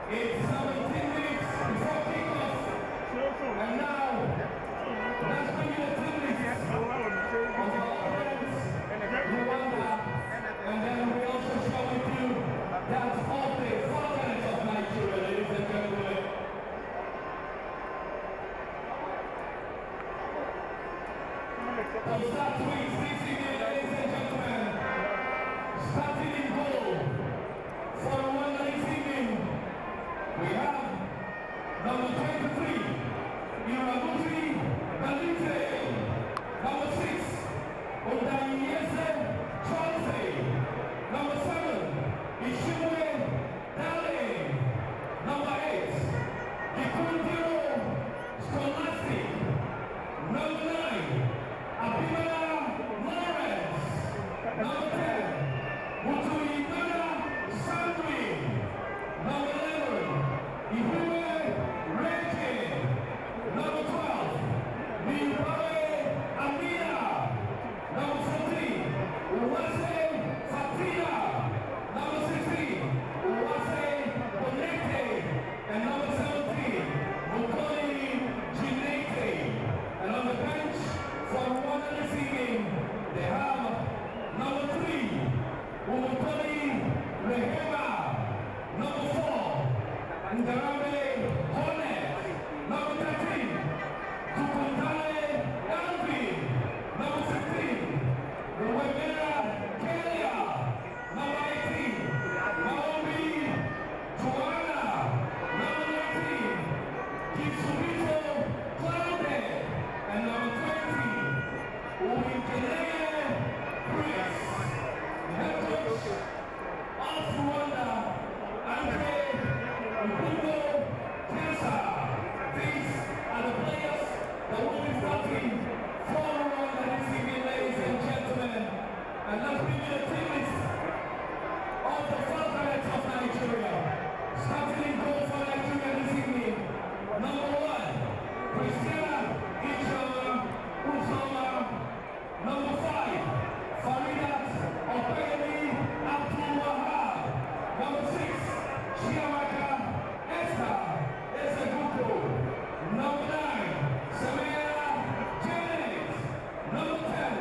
It's 17 minutes before kickoff. And now, let's bring you the team list of our opponents, Rwanda, and then we also share with you that of the foreigners of Nigeria, ladies and gentlemen. To start with this evening, ladies and gentlemen, starting in goal for Rwanda this evening, we have number 23, number 6, Odayese Chauncey, number 7, Ishimwe Dale, number 8, Gikundiro Scholastic, number 9, Abimana Lawrence, number 10, Mutuimana Sandri, number 11, Ihuwe Reggie, number 12, Nibawe Amina, number 14, Uwase Fatina, number 16, Uwase Bonete, and number 17, Mukoli Jinete. And on the bench for Rwanda this evening, they have number 3, Umukoli Rehema, number 4, Ndarambe Hornet, number 13, Tukuntale Elvin, number 15, Ruwemera Kelia, number 18, Maombi Joanna, number 19, Kitsubito Claude, and number 20, Uwikeleye Chris. The head coach of Rwanda, Andre Mbugo Kesa. These are the players that will be starting for Rwanda this evening, ladies and gentlemen. And let's bring you the team list of the foreigners of Nigeria. Starting in goal for Nigeria this evening, number 1, Christina Ichoma Uzoma, number 5, Faridat Opeyemi Abdul Wahab, number 6, Chiamaka Esther Ezeguko, number 9, Samira Janet, number 10,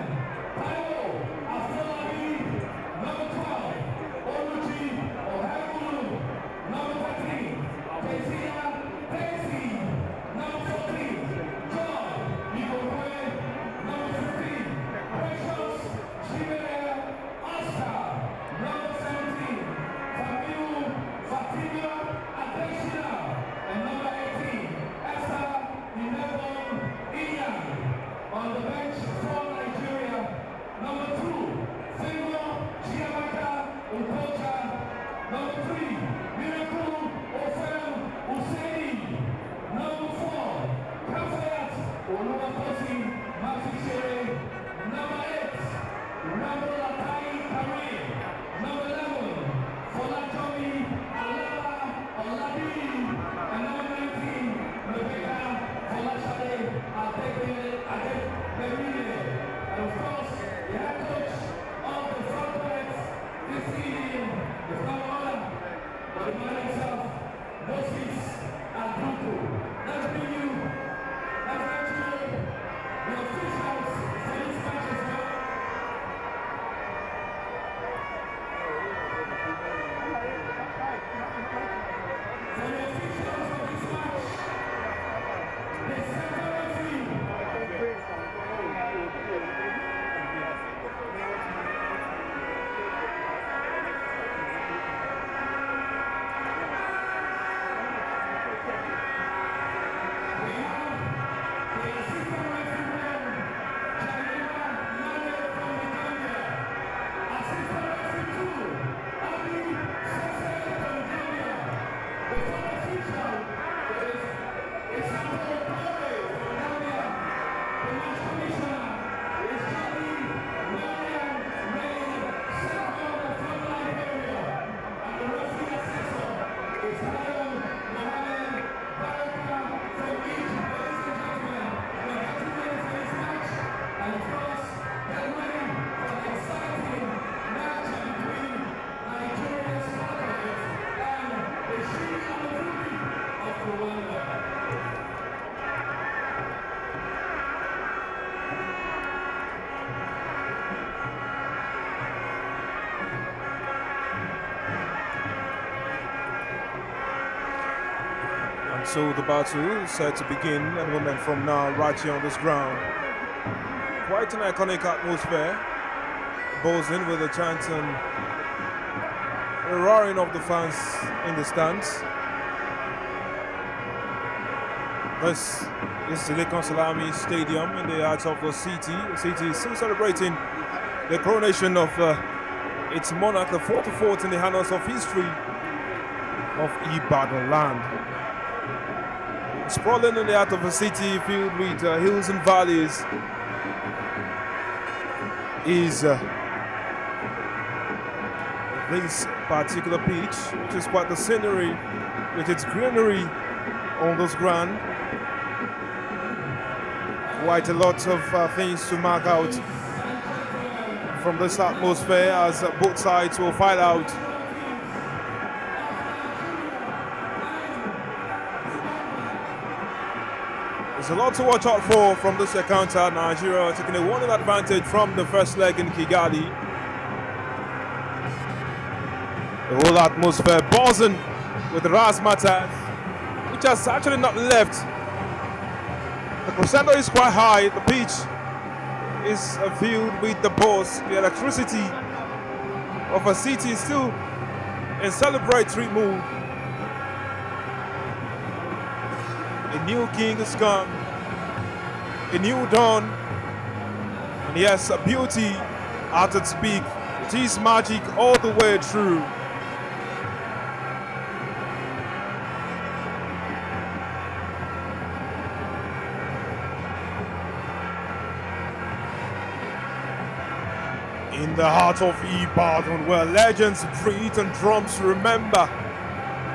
Taiwo Afolabi, number 12, Oluchi Ohegulu, number 13, Kezia Daisy, number 14, John Igokwe, number 15, Precious Chimere Oscar, number 17, Famiu Fatima Adeshina, and number 18, Esther Inebon Iyan. On the bench for Nigeria, number 2, Femo Chiamaka Ukocha, number 3, Miracle Ofem Usaini, number 4, Kafayat Oluwakosi Mafikere, number 8, Rambo Latai Karim, number 11, Folatomi Alaba Olabi, and number 19, Rebecca Folashade Adebemile. And of course, the head coach of the foreigners this evening is none other but the man himself, Moses Aduku. Let's bring you, let's let you know the officials for this match as well. For the officials of this match, the center referee, Nigeria So the battle is set to begin at the moment from now, right here on this ground. Quite an iconic atmosphere, buzzing with the chants and the roaring of the fans in the stands. This is the Lekon Salami Stadium in the heart of the city. The city is still celebrating the coronation of its monarch, the 44th in the annals of history of Ibadan land. Sprawling in the heart of a city filled with hills and valleys is this particular beach, which is quite the scenery with its greenery on this ground. Quite a lot of things to mark out from this atmosphere as both sides will fight out. There's a lot to watch out for from this encounter. Nigeria taking a 1-0 advantage from the first leg in Kigali. The whole atmosphere buzzing with the razzmatazz, which has actually not left. The crescendo is quite high. The pitch is filled with the buzz. The electricity of a city is still in celebratory mood. A new king has come, a new dawn, and yes, a beauty at its peak. It is magic all the way through. In the heart of Ibadan, where legends breathe and drums remember,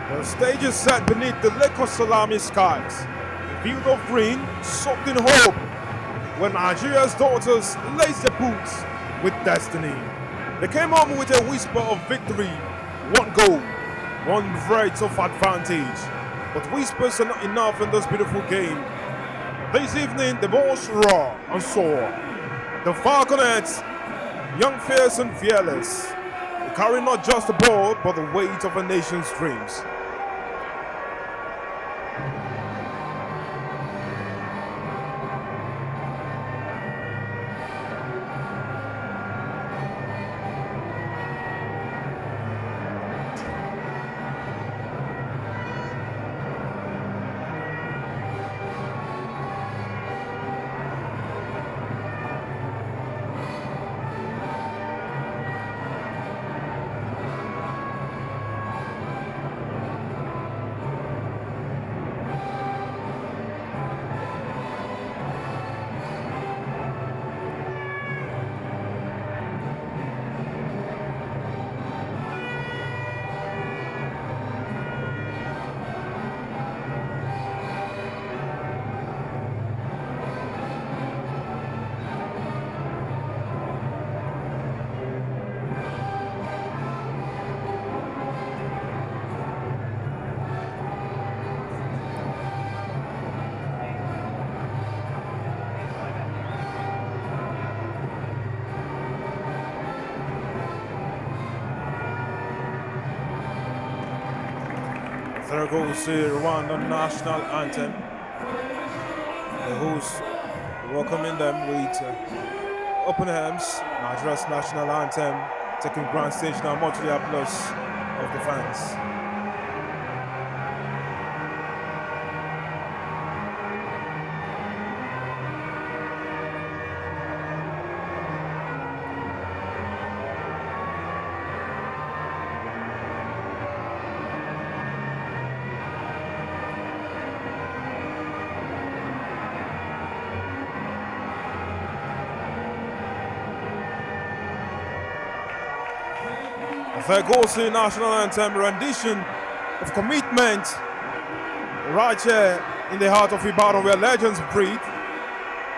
the stage is set beneath the Lekon Salami skies, a field of green soaked in hope, where Nigeria's daughters lace their boots with destiny. They came home with a whisper of victory, one goal, one threat of advantage. But whispers are not enough in this beautiful game. This evening, the balls raw and soar. The Falconets, young, fierce and fearless, they carry not just the ball, but the weight of a nation's dreams. There goes the Rwanda national anthem. The hosts welcoming them with open arms. Nigeria's national anthem taking grand stage now, much to the applause of the fans. There goes the national anthem rendition of commitment right here in the heart of Ibadan, where legends breathe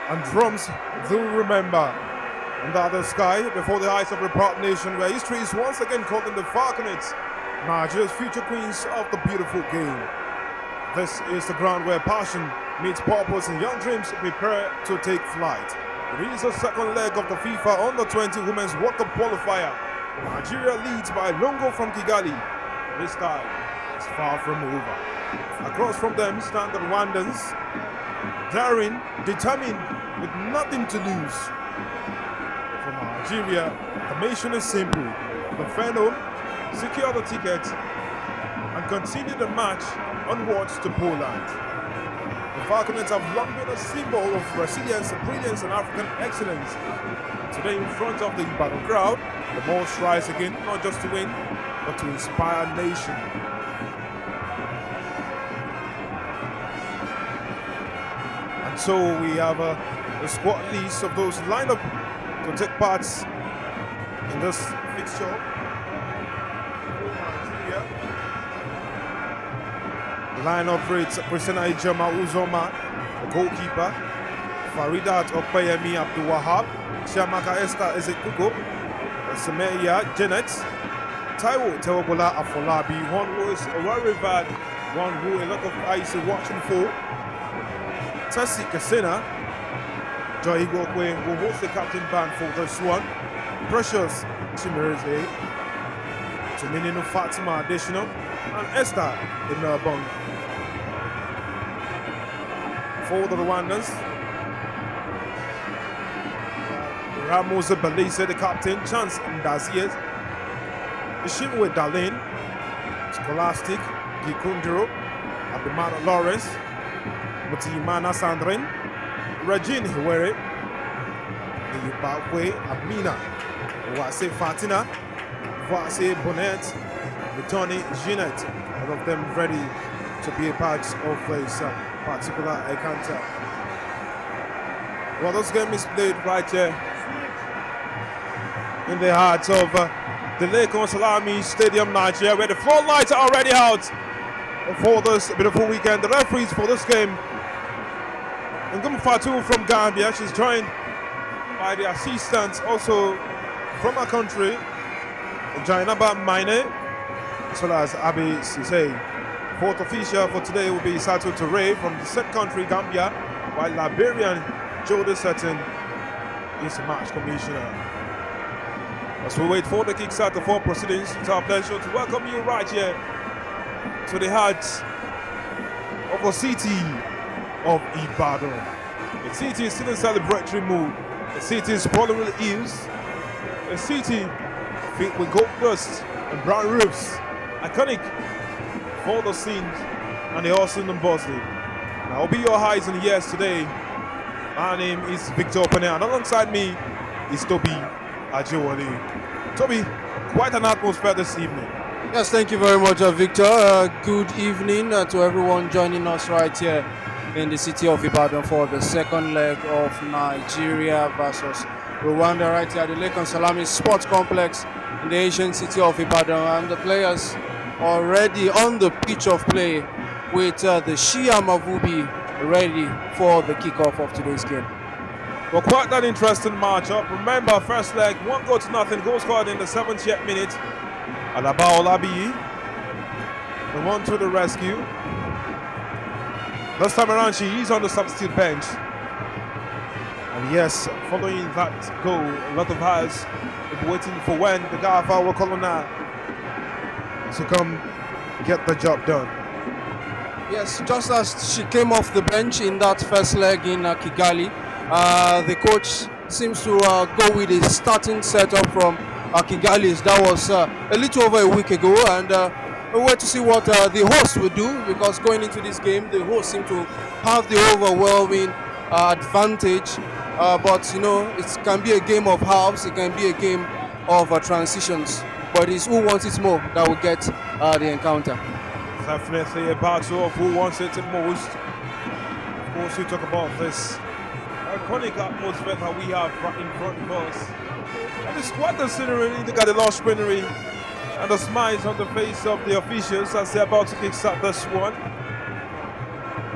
and drums do remember. Under the sky, before the eyes of a proud nation, where history is once again calling the Falconets Nigeria's future queens of the beautiful game. This is the ground where passion meets purpose and young dreams prepare to take flight. It is the second leg of the FIFA Under-20 Women's World Cup Qualifier. Nigeria leads by Longo from Kigali. This time, is far from over. Across from them stand the Rwandans, daring, determined, with nothing to lose. For Nigeria, the mission is simple: defend home, secure the ticket, and continue the march onwards to Poland. The Falconets have long been a symbol of resilience, brilliance, and African excellence. Today, in front of the Ibadan crowd, the ball strives again, not just to win, but to inspire a nation. And so we have a squad list of those lined up to take part in this fixture. The lineup reads Christina Ijama Uzoma, the goalkeeper, Faridat Okpeyemi Abdul Wahab, Chiamaka Esther Ezekugo, Semeya Janet, Taiwo Tewobola Afolabi, one who is well revered, one who a lot of eyes are watching for. Tessie Kasena, Joy Igokwe will host the captain band for this one. Precious Chimereze, Tuminino Fatima Additional, and Esther Inabong. For the Rwandans, Ramos Balise, the captain, Chance Ndaziez, Ishimwe Dalin, Scholastic, Gikundro, Abimana Lawrence, Mutimana Sandrin, Regine Hiwere, Yubakwe Amina, Wase Fatina, Wase Bonnet, Tony Jeanette, all of them ready to be a part of this particular encounter. Well, this game is played right here in the heart of the Lagos Salami Stadium, Nigeria, where the floodlights are already out for this beautiful weekend. The referees for this game, Ngum Fatu from Gambia, she's joined by the assistants also from our country, Jainaba Maine, as well as Abi Sise. Fourth official for today will be Sato Toure from the said country, Gambia, while Liberian Jody Sutton is the match commissioner. As we wait for the kickstart of 4 proceedings, it's our pleasure to welcome you right here to the heart of the city of Ibadan. The city is still in celebratory mood. The city is sprawling with hills. A city filled with gold dust and brown roofs. Iconic for the scenes and the hustle and bustling. I'll be your eyes and ears today. My name is Victor Opene, and alongside me is Toby Ajewale. Toby, quite an atmosphere this evening. Yes, thank you very much, Victor. Good evening to everyone joining us right here in the city of Ibadan for the second leg of Nigeria versus Rwanda right here at the Lagos Salami Sports Complex in the ancient city of Ibadan, and the players already on the pitch of play with the Shia Mavubi ready for the kickoff of today's game. Well, quite an interesting matchup. Remember, first leg, 1-0, goal scored in the 70th minute. Alaba Olabi, the one to the rescue. This time around, she is on the substitute bench. And yes, following that goal, a lot of eyes will be waiting for when the Gafa will call on her to come get the job done. Yes, just as she came off the bench in that first leg in Kigali, the coach seems to go with a starting setup from Kigali. That was a little over a week ago, and we wait to see what the host will do, because going into this game, the host seem to have the overwhelming advantage. But you know, it can be a game of halves, it can be a game of transitions. But it's who wants it more that will get the encounter. Definitely a battle of who wants it the most. Of course, we talk about this iconic atmosphere that we have right in front of us. And it's quite the scenery. Look at the lush greenery and the smiles on the face of the officials as they're about to kickstart this one.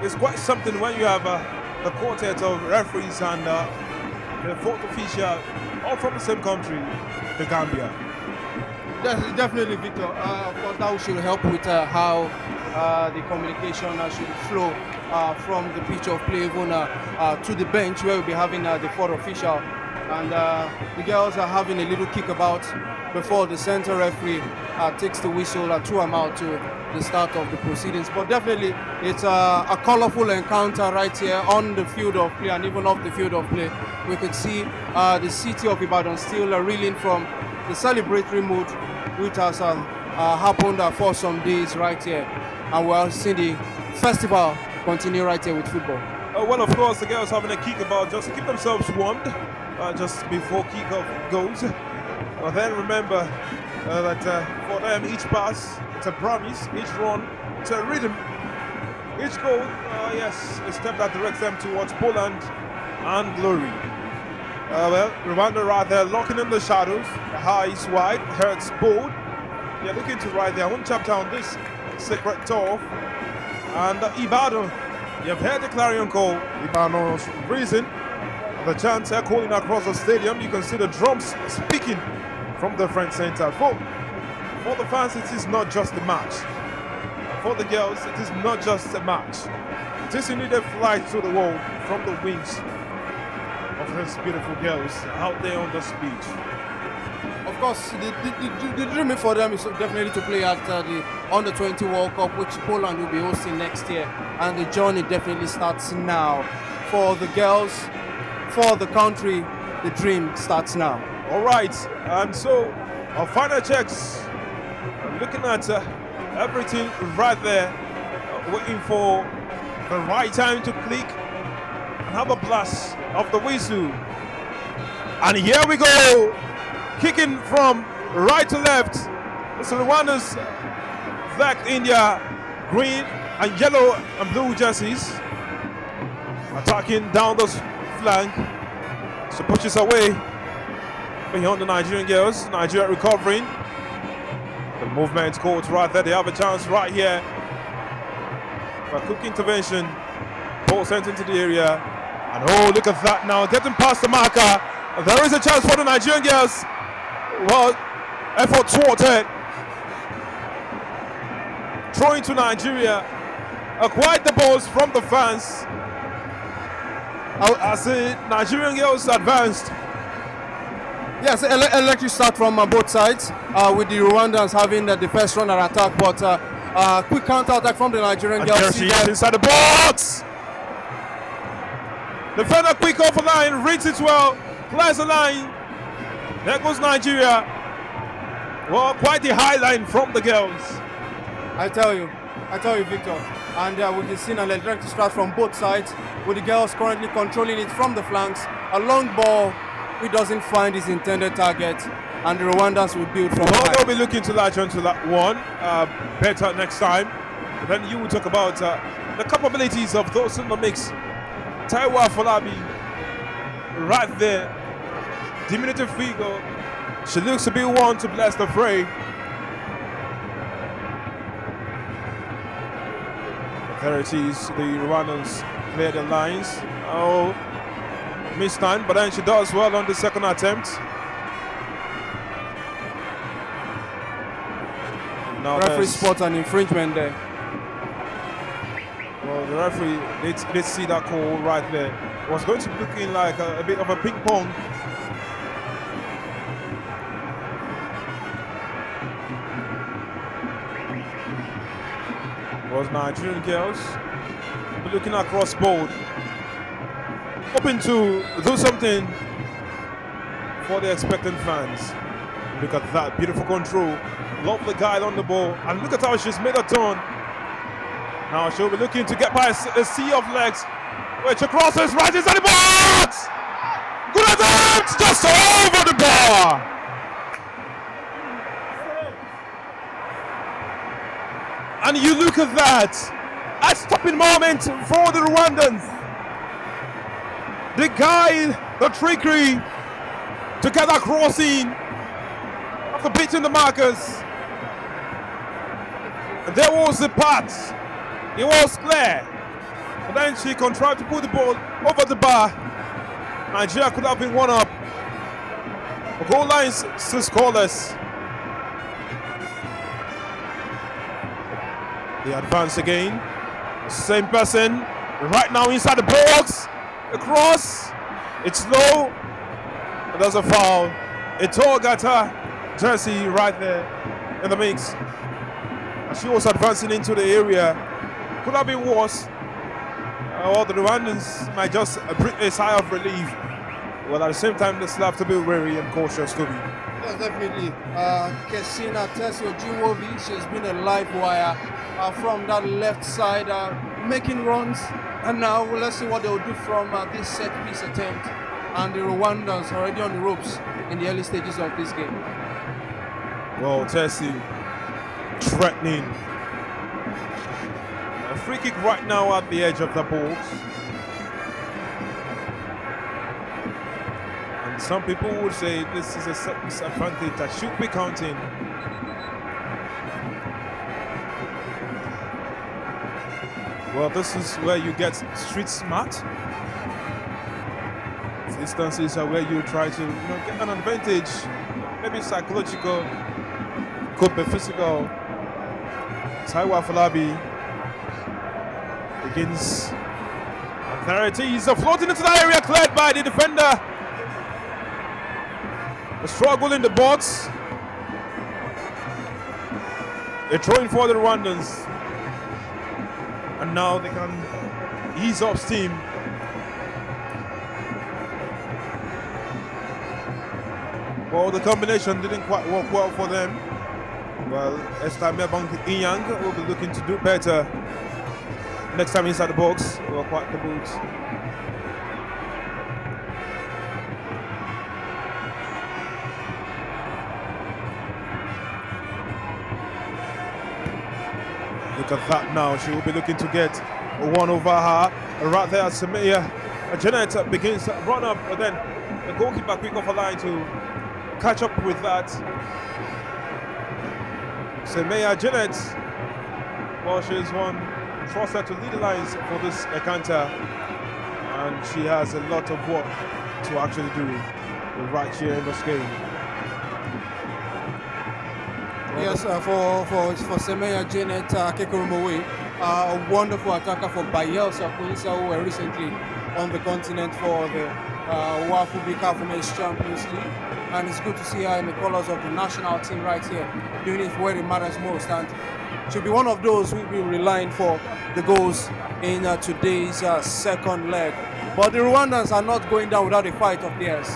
It's quite something when you have the quartet of referees and the fourth official all from the same country, the Gambia. Definitely, Victor. Of course, that should help with how the communication should flow from the pitch of play even to the bench, where we'll be having the fourth official. And the girls are having a little kick about before the center referee takes the whistle and throw them out to the start of the proceedings. But definitely, it's a colorful encounter right here on the field of play and even off the field of play. We could see the city of Ibadan still reeling from the celebratory mood which has happened for some days right here. And we're seeing the festival continue right here with football. Well, of course, the girls having a kick about just to keep themselves warmed just before kickoff goes. But then remember that for them, each pass, it's a promise, each run, it's a rhythm. Each goal, yes, a step that directs them towards Poland and glory. Well, Rwanda right there, locking in the shadows, eyes wide, heads bold. They're looking to write their own chapter on this sacred turf. And Ibadan, you've heard the clarion call. Ibadan's reason, the chants echoing across the stadium. You can see the drums speaking from the front center. For the fans, it is not just a match. For the girls, it is not just a match. It is indeed a flight to the world from the wings of these beautiful girls out there on the speech. Of course, the dream for them is definitely to play at the Under-20 World Cup, which Poland will be hosting next year. And the journey definitely starts now. For the girls, for the country, the dream starts now. All right, and so our final checks, looking at everything right there, waiting for the right time to click and have a blast of the whistle. And here we go, kicking from right to left. It's Rwanda's Black India green and yellow and blue jerseys, attacking down the flank. So pushes away beyond the Nigerian girls. Nigeria recovering. The movement caught right there. They have a chance right here. A quick intervention. Ball sent into the area. And oh, look at that now. Getting past the marker. There is a chance for the Nigerian girls. Well, effort thwarted. Throwing to Nigeria. Acquired the balls from the fans. As the Nigerian girls advanced. Yes, electric start from both sides, with the Rwandans having the first runner attack, but quick counter attack from the Nigerian girls. She is inside the box. Defender quick off the line, reads it well, clears the line. There goes Nigeria. Well, quite the high line from the girls. I tell you, Victor. And we can see an electric start from both sides, with the girls currently controlling it from the flanks. A long ball which doesn't find its intended target, and the Rwandans will build from behind. They'll be looking to latch onto that one better next time. And then you will talk about the capabilities of those in the mix. Taiwa Falabi, right there, diminutive figure. She looks to be one to bless the fray. There it is, the Rwandans clear the lines. Oh, missed time, but then she does well on the second attempt. Now referee spots an infringement there. Well, the referee did see that call right there. It was going to be looking like a bit of a ping pong. Was Nigerian girls looking across board, hoping to do something for the expectant fans. Look at that beautiful control, lovely guide on the ball, and look at how she's made a turn. Now she'll be looking to get by a sea of legs, which crosses right inside the box. Good attempt, just over the bar. And you look at that, a stopping moment for the Rwandans. The guide, the trickery to get that crossing after beating the markers. And there was the pass. It was clear. And then she contrived to put the ball over the bar. Nigeria could have been one up. The goal line is scoreless. They advance again. Same person. Right now inside the box. Across. It's low. But there's a foul. Ito got her jersey right there in the mix. She was advancing into the area. Could have been worse. Or the Rwandans might just breathe a sigh of relief. Well, at the same time, they still have to be wary and cautious, to be. Yes, definitely. Kesina Tesio Jinwobi, she's been a live wire from that left side, making runs. And now let's see what they'll do from this set piece attempt. And the Rwandans already on the ropes in the early stages of this game. Well, Tessie threatening. A free kick right now at the edge of the box. And some people would say this is a disadvantage that should be counting. Well, this is where you get street smart. Instances are where you try to get an advantage, maybe psychological, could be physical. Taiwa Falabi begins, and there it is, floating into the area, cleared by the defender. A struggle in the box. They're throwing for the Rwandans, and now they can ease off steam. Well, the combination didn't quite work well for them. Well, Estamia Bank Inyang will be looking to do better next time inside the box. Well, quite the boots. Look at that now. She will be looking to get one over her. Right there, Samia Janet begins to run up, but then the goalkeeper quick off a line to catch up with that. Samia Janet, well, she's one trusted to lead the lines for this encounter, and she has a lot of work to actually do right here in this game. Yes, for Semeya Janet Kekurumowe, a wonderful attacker for Bayelsa Quinsa, who were recently on the continent for the Wafu Bika Women's Champions League. And it's good to see her in the colors of the national team right here, doing it where it matters most. And she'll be one of those who will be relying for the goals in today's second leg. But the Rwandans are not going down without a fight of theirs.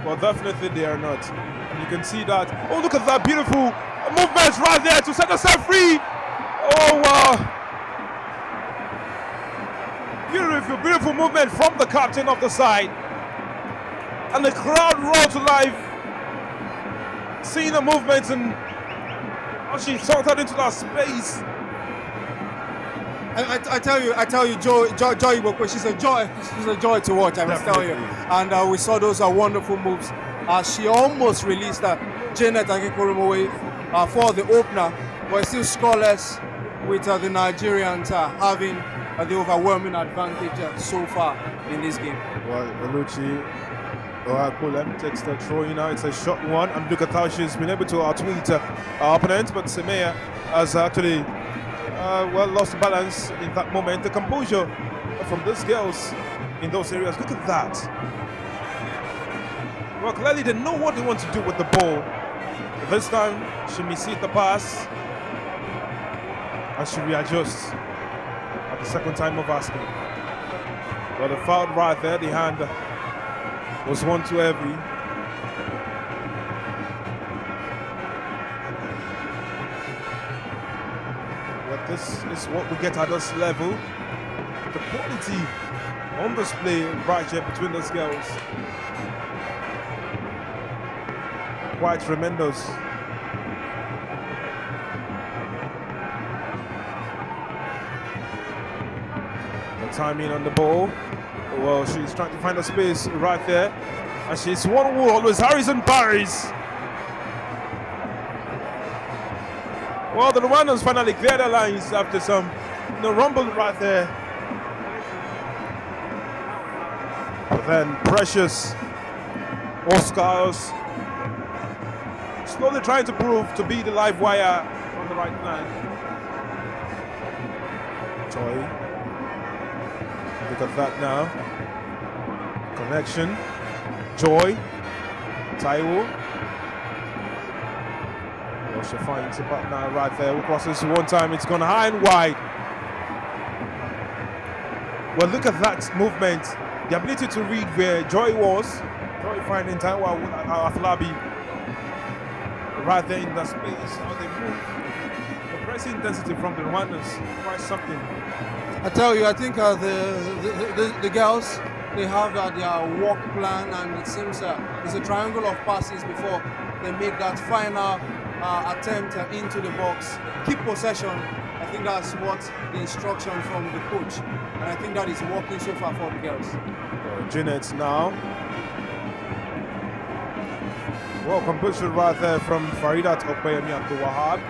Well, definitely they are not. And you can see that. Oh, look at that beautiful movement right there to set herself free. Oh, wow. Beautiful movement from the captain of the side. And the crowd roared to life, seeing the movement, and she shot into that space. I tell you, Joy Ibokwe, she's a joy to watch. I must tell you. And we saw those wonderful moves. She almost released Janet Akekoromowe for the opener, but still scoreless, with the Nigerians having the overwhelming advantage so far in this game. Well, Oluchi Oakulem takes the throw in now. It's a short one, and look at how she's been able to outwit our opponent, but Semeya has actually lost balance in that moment. The composure from these girls in those areas, look at that. Well, clearly they know what they want to do with the ball. This time she misses the pass, and she readjusts at the second time of asking. Well, the foul right there, the hand was one too heavy. But this is what we get at this level. The quality on display right here between those girls, quite tremendous. The timing on the ball. Well, she's trying to find a space right there, and she's one who always Harrison parries. Well, the Rwandans finally cleared their lines after some rumble right there. But then Precious Oscars slowly trying to prove to be the live wire on the right flank. Joy. Look at that now. Connection. Joy. Taiwo. Well, She finds a partner right there who crosses one time. It's gone high and wide. Well, look at that movement. The ability to read where Joy was. Joy finding Taiwa Aflabi right there in that space. How they move. The pressing intensity from the Rwandans. Quite something. I tell you, I think the girls, they have their work plan, and it seems it's a triangle of passes before they make that final attempt into the box. Keep possession. I think that's what the instruction from the coach, and I think that is working so far for the girls. Jeanette now. Well, composure right there from Faridat Opeyemi Abdul Wahab.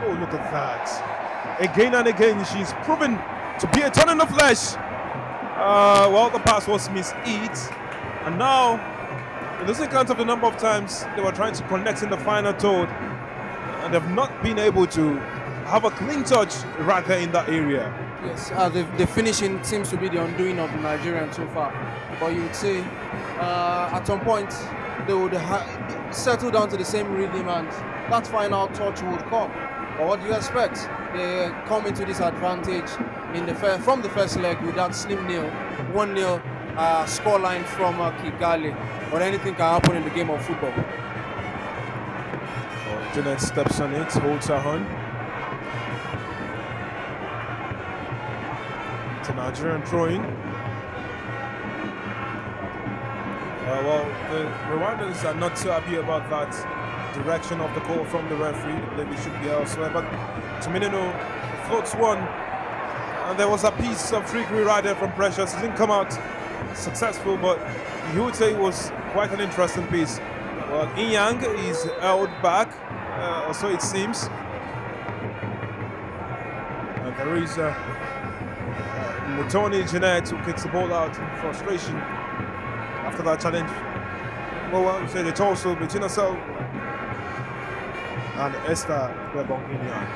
Oh, look at that. Again and again, she's proven to be a ton in the flesh. Well, the pass was mishit. And now, it doesn't count of the number of times they were trying to connect in the final third. And they've not been able to have a clean touch right there in that area. Yes, the finishing seems to be the undoing of the Nigerians so far. But you would say, at some point, they would settle down to the same rhythm and that final touch would come. But what do you expect? They come into this advantage in from the first leg with that slim nil, 1-0 scoreline from Kigali. But anything can happen in the game of football. Jeanette steps on it, holds her on. It's a Nigerian throwing. Well, the Rwandans are not so happy about that direction of the call from the referee. Maybe it should be elsewhere. But Tuminino floats one. And there was a piece of trickery right there from Precious. It didn't come out successful, but you would say it was quite an interesting piece. Well, Inyang is held back, or so it seems. And there is Mutoni Jeanette who kicks the ball out in frustration after that challenge. Well, I would say the torso between herself and Esther Bebong Inyang.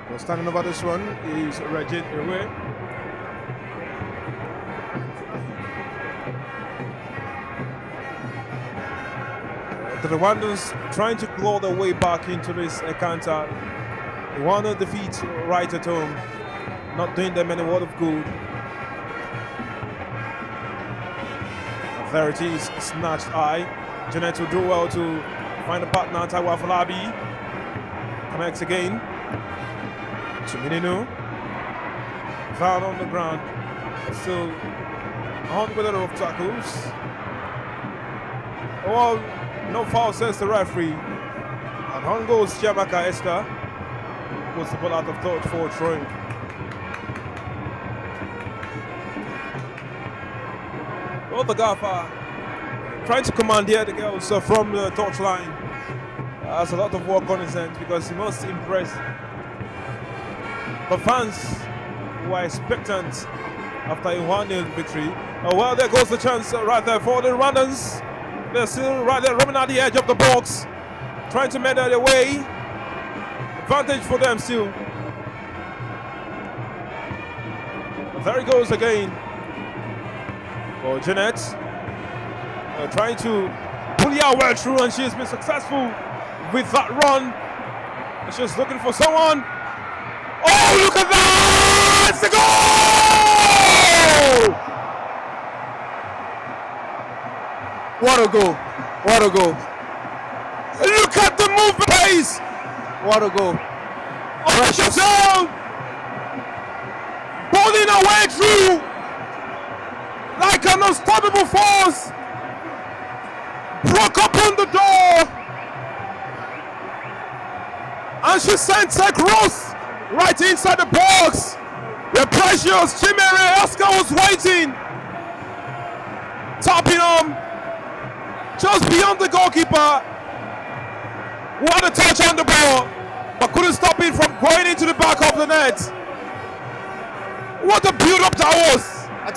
Well, standing over this one is Regine Ewe. The Rwandans trying to claw their way back into this encounter. Rwanda defeat right at home, not doing them any world of good. There it is, snatched high. Jeanette will do well to find a partner, Taiwa Falabi. Connects again. Tuminino. Foul on the ground. Still on with a lot of tackles. Well, no foul, says the referee. And on goes Chiamaka Esther. Puts the ball out of touch for throwing. Well, the gaffer trying to commandeer the girls from the touchline. Has a lot of work on his hands because he must impress the fans who are expectant after a 1-0 victory. Well, there goes the chance right there for the Rwandans. They're still right there roaming at the edge of the box, trying to measure their way. Advantage for them still. There he goes again. For Jeanette, trying to pull her way through, and she's been successful with that run. She's looking for someone. Oh, look at that! It's a goal! What a goal! What a goal! Look at the movement pace! What a goal! Precious zone! Pulling her way through like an unstoppable force. Broke open the door, and she sent her cross right inside the box. The precious Chimere Oscar was waiting, tapping on just beyond the goalkeeper, who had a touch on the ball but couldn't stop it from going into the back of the net. What a build-up that was! I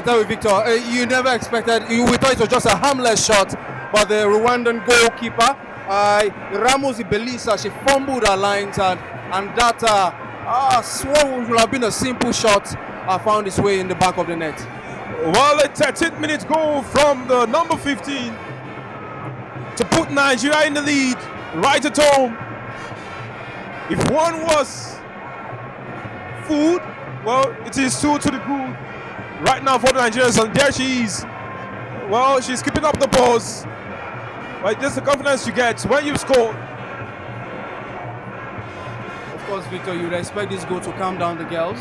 tell you, Victor, you never expected. We thought it was just a harmless shot, but the Rwandan goalkeeper, Ramos Ibelisa, she fumbled her lines, and that swore would have been a simple shot. Found its way in the back of the net. Well, a 13th minute goal from the number 15 to put Nigeria in the lead right at home. If one was food, well, it is two to the good right now for the Nigerians, and there she is. Well, she's keeping up the balls. But just the confidence you get when you score. Of course, Victor, you'd expect this goal to calm down the girls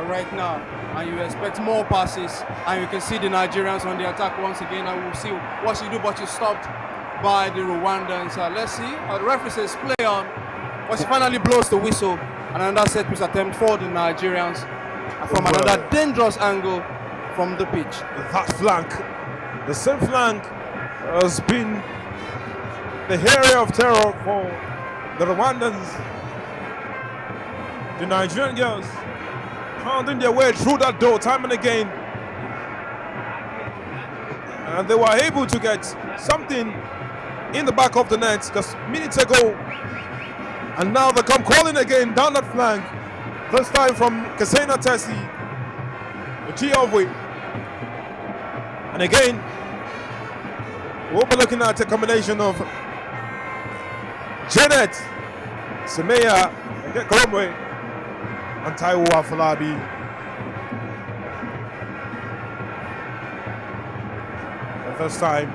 right now, and you expect more passes, and you can see the Nigerians on the attack once again, and we'll see what she do, but she's stopped by the Rwandans. Let's see. The referee says play on, but she finally blows the whistle, and another set piece attempt for the Nigerians from another dangerous angle from the pitch. That flank, the same flank, has been the area of terror for the Rwandans. The Nigerian girls pounding their way through that door time and again, and they were able to get something in the back of the net just minutes ago, and now they come calling again down that flank, this time from Kasena Tessie, Giovwe, and again we'll be looking at a combination of Janet Semeya and Kolomwe and Taiwo Afolabi. The first time,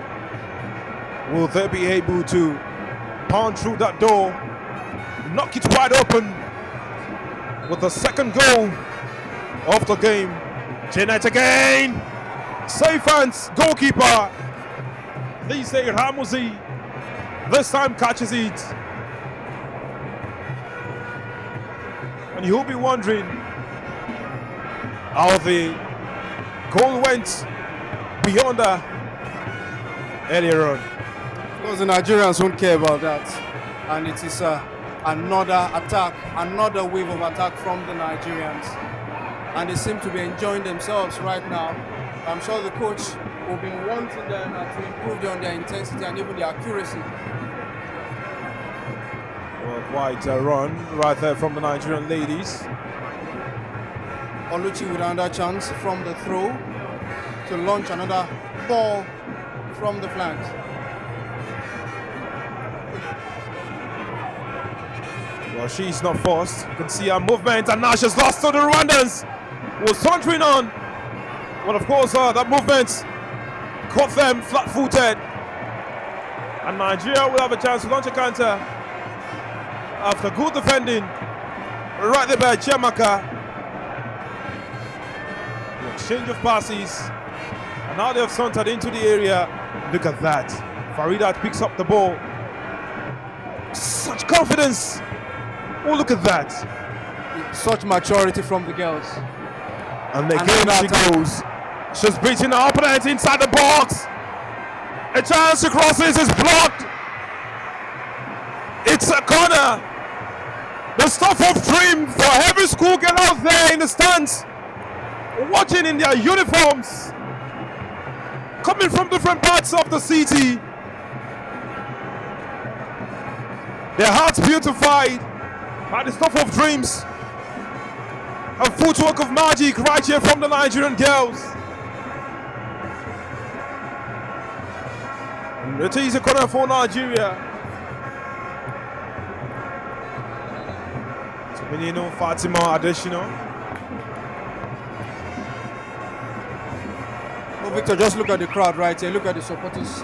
will they be able to pound through that door, knock it wide open with the second goal of the game? Janet again, safe hands, goalkeeper Lise Ramuzi this time catches it. And you'll be wondering how the goal went beyond her earlier on. Of course, the Nigerians won't care about that. And it is another attack, another wave of attack from the Nigerians. And they seem to be enjoying themselves right now. I'm sure the coach will be wanting them to improve on their intensity and even their accuracy. Well, quite a run right there from the Nigerian ladies. Oluchi with another chance from the throw to launch another ball from the flanks. Well, she's not forced. You can see her movement, and now she's lost to the Rwandans. Was sauntering on. Well, of course, that movement caught them flat-footed. And Nigeria will have a chance to launch a counter after good defending right there by Chiamaka. The exchange of passes, and now they have sauntered into the area. Look at that. Faridat picks up the ball. Such confidence. Oh, look at that. Such maturity from the girls. And again she goes. She's beating her opponent inside the box. A chance to cross this is blocked. It's a corner. The stuff of dream for every schoolgirl out there in the stands, watching in their uniforms, coming from different parts of the city. Their hearts beautified by the stuff of dreams. A footwork of magic right here from the Nigerian girls. And it is a corner for Nigeria. Menino Fatima additional. Oh, Victor, just look at the crowd right here. Look at the supporters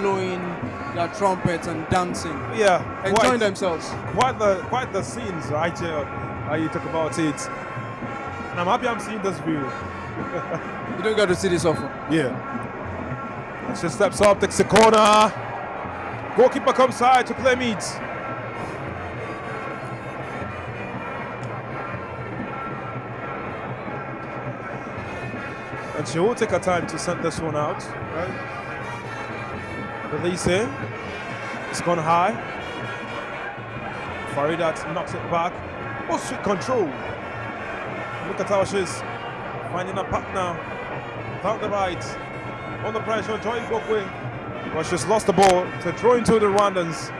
blowing their trumpets and dancing. Yeah, enjoying themselves. Quite the scenes right here. How you talk about it. And I'm happy I'm seeing this view. You don't get to see this often. Yeah. And she steps up, takes the corner. Goalkeeper comes side to claim it. And she will take her time to send this one out. Right? Release in. It's gone high. Faridat knocks it back. Oh, sweet control. Look at how she's finding a partner without the right. Under pressure, Joy Bokwe. Well, she's lost the ball to throw into the Rwandans.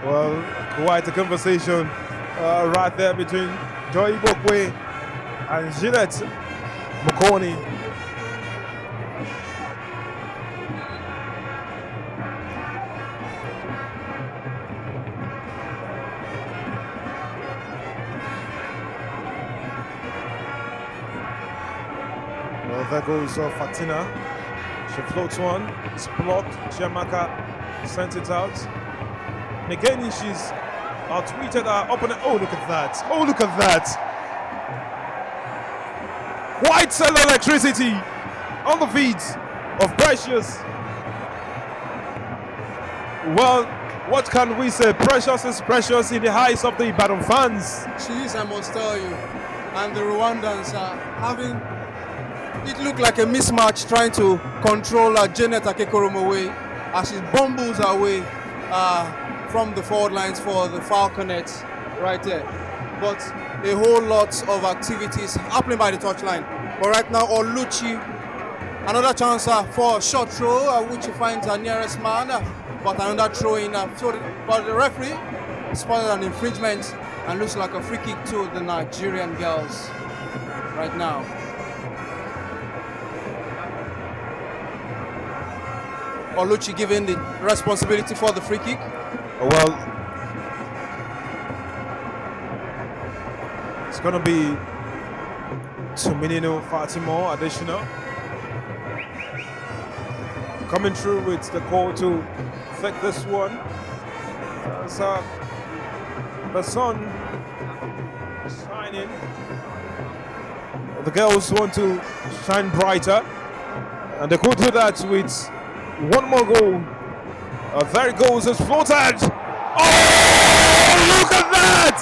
Well, quite a conversation right there between Joy Bokwe and Jeanette Mukoni. Well, there goes Fatina. She floats one. It's blocked. Jamaica sent it out. And again, she's tweeted her opponent. Oh, look at that. Oh, look at that. White cell electricity on the feet of Precious. Well, what can we say? Precious is precious in the eyes of the Ibadan fans. She is, I must tell you. And the Rwandans are having it look like a mismatch trying to control Janet Akekoromo away as she bumbles her way from the forward lines for the Falconets right there. But a whole lot of activities happening by the touchline. But right now, Oluchi, another chance for a short throw, which he finds her nearest man, but another throw in. But the referee spotted an infringement and looks like a free kick to the Nigerian girls right now. Oluchi given the responsibility for the free kick. Well, it's going to be Tuminino Fatima additional. Coming through with the call to take this one. As the sun shining. The girls want to shine brighter. And they could do that with one more goal. There it goes, it's floated. Oh, look at that!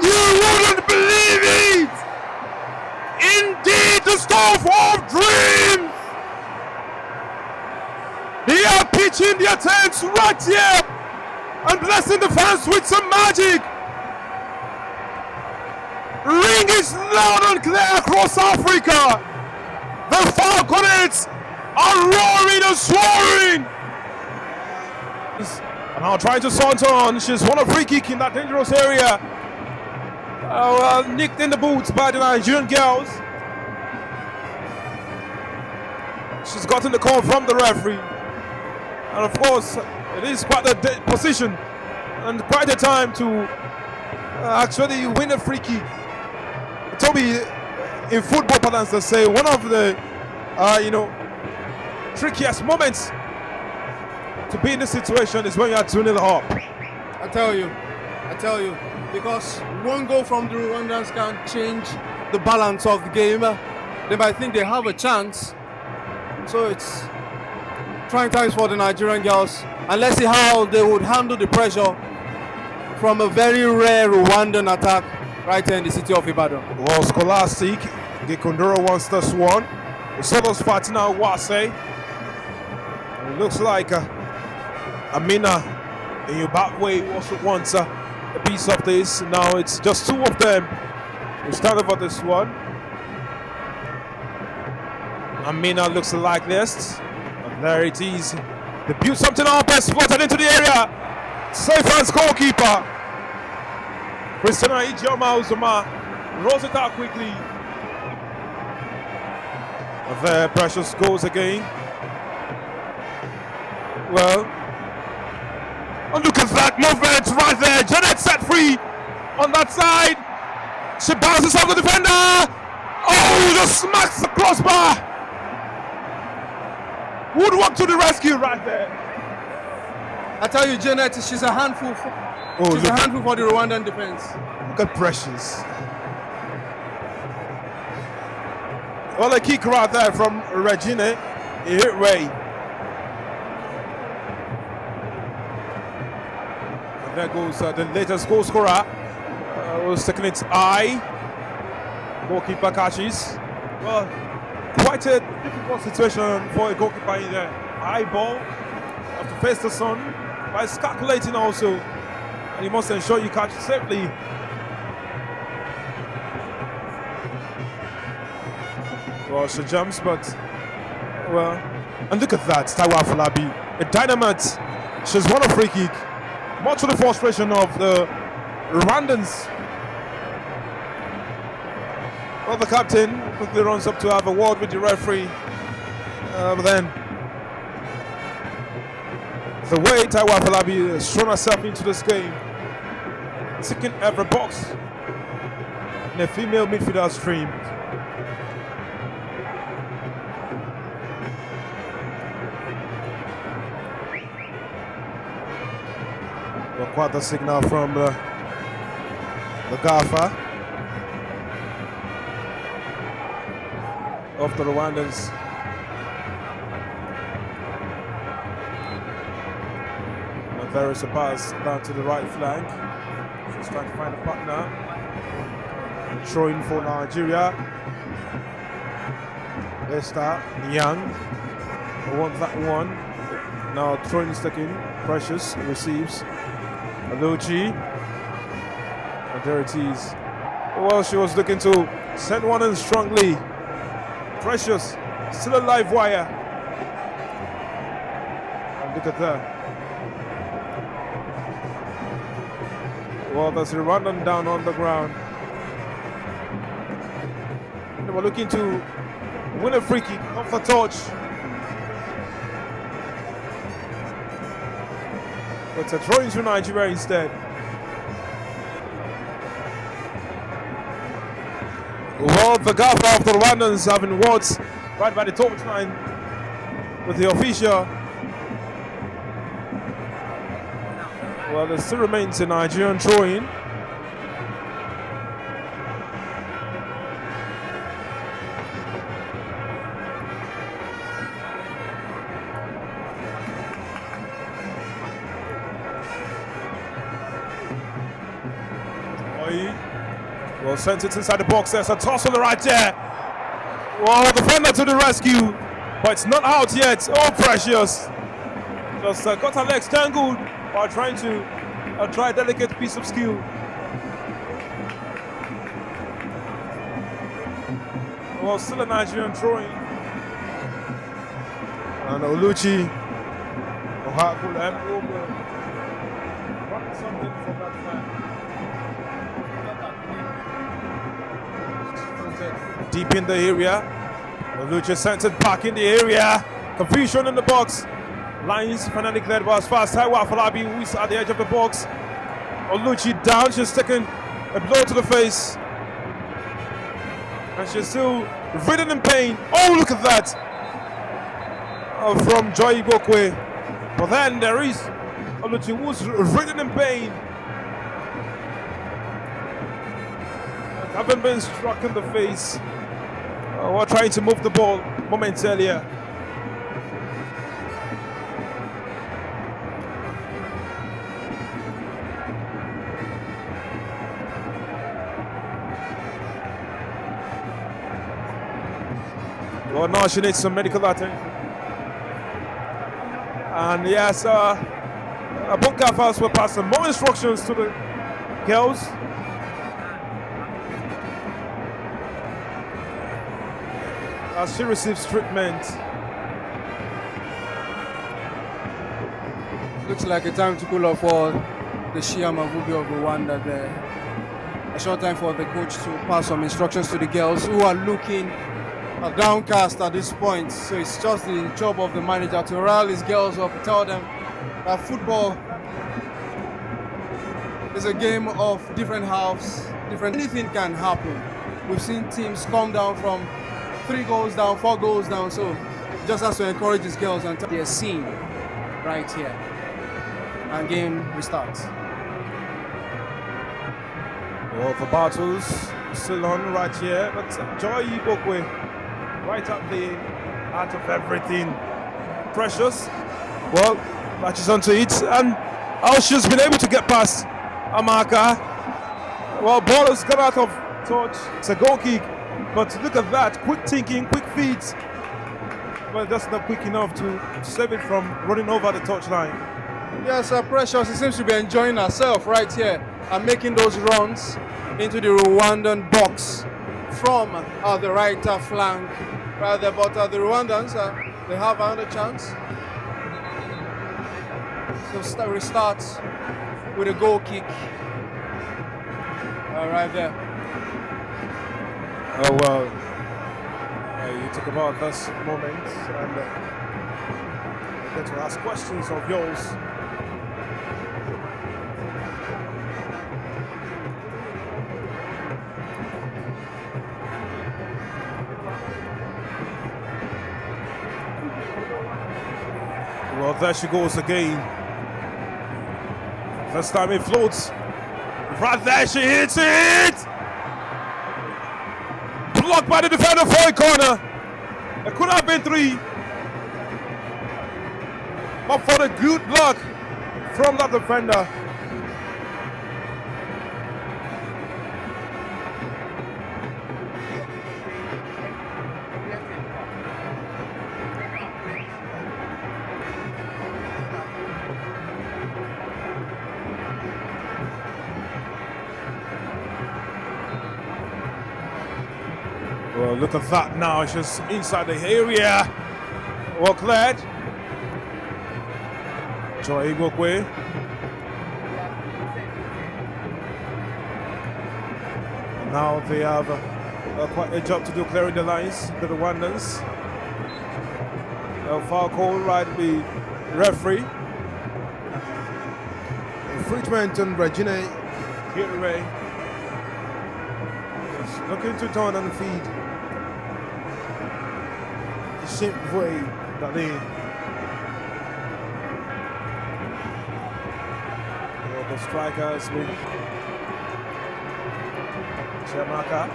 You wouldn't believe it! Indeed, the stuff of dreams! They are pitching their tents right here and blessing the fans with some magic. Ring is loud and clear across Africa. The Falconets are roaring and soaring. And now trying to saunter on. She's won a free kick in that dangerous area. Nicked in the boots by the Nigerian girls. She's gotten the call from the referee. And of course, it is quite a position and quite a time to actually win a free kick. Toby, in football parlance, they say one of the, trickiest moments to be in this situation is when you are 2-0 up. I tell you, because one goal from the Rwandans can change the balance of the game. They might think they have a chance. So it's trying times for the Nigerian girls. And let's see how they would handle the pressure from a very rare Rwandan attack right here in the city of Ibadan. Well, Scholastic, the Kondoro wants this one. The Solos Fatina Wase. It looks like Amina in Zimbabwe also wants a piece of this. Now it's just two of them who stand over this one. Amina looks like this. And there it is. They build something up, has floated into the area. Safe as goalkeeper. Christina Ijoma Uzuma rolls it out quickly. There, Precious goes again. Well, and look at that movement right there. Janet set free on that side. She bounces off the defender. Oh, just smacks the crossbar. Woodwork to the rescue right there. I tell you, Janet, she's a handful. She's a handful for the Rwandan defense. Look at Precious. Well, a kick right there from Regina. It hit Ray. And there goes the latest goal scorer. Was taking its eye. Goalkeeper catches. Well, quite a difficult situation for a goalkeeper in the high ball. Have to face the sun. But it's calculating also. And you must ensure you catch it safely. Well, she jumps, but well, and look at that, Taiwa Falabi, a dynamite. She's won a free kick, much to the frustration of the Rwandans. Well, the captain quickly runs up to have a word with the referee. But then, the way Taiwa Falabi has thrown herself into this game, ticking every box in a female midfielder's dream. Well, quite the signal from the gaffer of the Rwandans. And there is a pass down to the right flank. Just trying to find a partner. Throwing for Nigeria. Esther Young. I want that one. Now throwing sticking. Precious receives. Aluchi. And there it is. Well, she was looking to send one in strongly. Precious. Still a live wire. And look at that. Well, that's Rwandan down on the ground. They were looking to win a free kick off the touch. But a throw into Nigeria instead. Well, the gaffer of the Rwandans having words right by the touchline with the official. Well, there still remains a Nigerian throw-in. Well, sent it inside the box. There's a tussle right there. Well, the defender to the rescue, but it's not out yet. Oh, Precious. Just got her legs tangled while trying to try a delicate piece of skill. Well, still a Nigerian throwing. And Oluchi. Something from that fan. Deep in the area. Oluchi sent it back in the area. Confusion in the box. Lines finally cleared by as far as Taiwa Falabi, who is at the edge of the box. Oluchi down. She's taken a blow to the face. And she's still written in pain. Oh, look at that. From Joy Ibokwe. But then there is Oluchi who's written in pain. Haven't been struck in the face. We're trying to move the ball moments earlier. Well, now she needs some medical attention. And yes, both gaffers will pass some more instructions to the girls. As she receives treatment. Looks like a time to cool off for the Shia Mavubi of Rwanda there. A short time for the coach to pass some instructions to the girls who are looking downcast at this point. So it's just the job of the manager to rile his girls up, tell them that football is a game of different halves, anything can happen. We've seen teams come down from 3 goals down, 4 goals down, so just has to encourage his girls and they're seen right here. And game restarts. Well, the battle's still on right here, but Joy Ibokwe right at the heart of everything. Precious, well, latches onto it, and how she's been able to get past Amaka. Well, ball has come out of touch. It's a goal kick, but look at that, quick thinking, quick feet. Well, that's not quick enough to save it from running over the touchline. Yes, Precious, she seems to be enjoying herself right here and making those runs into the Rwandan box from the right flank right there. But the Rwandans, they have another chance. So restart with a goal kick right there. Oh, well, you talk about this moment and get to ask questions of yours. Well, there she goes again. First time it floats. Right there, she hits it! Blocked by the defender for a corner. It could have been 3. But for the good block from that defender. Well, look at that now. It's just inside the area. Well cleared. Joy Igokwe. Now they have quite a job to do clearing the lines, the Rwandans. Foul call right the referee. Infringement on Regina Gilray. Looking to turn and feed. Simple way that they. Well, the striker has been Shamaka.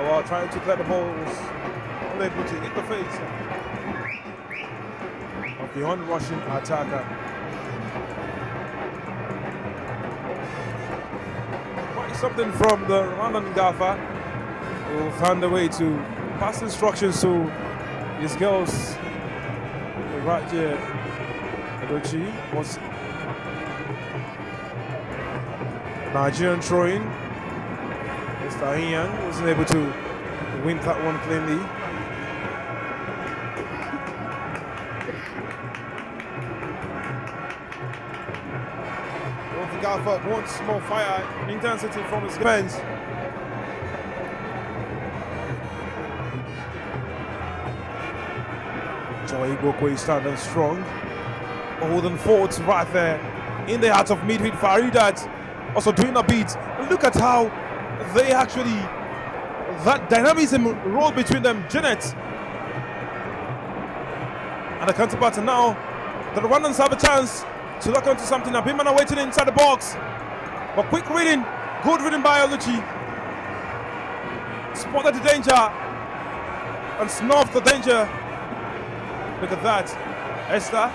While trying to clear the balls, unable to hit the face of the on-rushing attacker. Quite something from the Rwandan Gaffer, who found a way to pass instructions to his girls right here. Adochi was Nigerian throwing. Mr. Ian wasn't able to win that one cleanly. Well, the Gaffer wants more fire, intensity from his defense. Joy Igokwe standing strong, holding forward right there in the heart of midfield. Faridat also doing a beat. Look at how they actually, that dynamism roll between them. Janet and the counterpart, and now the Rwandans have a chance to lock onto something. Abimana waiting inside the box, but quick reading, good reading by Oluchi. Spotted the danger and snuffed the danger. Look at that. Esther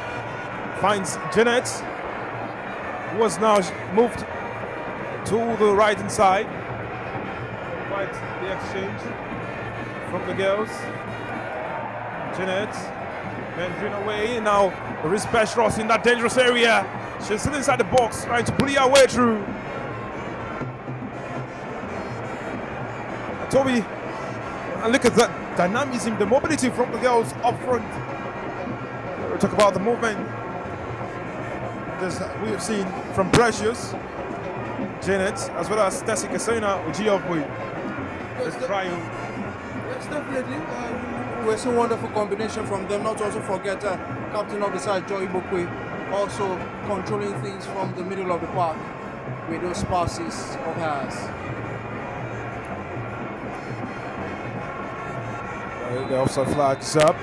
finds Janet, who has now moved to the right hand side. Quite the exchange from the girls. Janet meandering away. Now there is Petros in that dangerous area. She's still inside the box, trying to bully her way through. Toby, and look at that dynamism, the mobility from the girls up front. We talk about the movement we have seen from Precious, Janet, as well as Tessie Kasena, Ujiopwe. Yes, definitely. It's a wonderful combination from them. Not to also forget captain of the side, Joy Igokwe, also controlling things from the middle of the park with those passes of hers. The offside flag is up.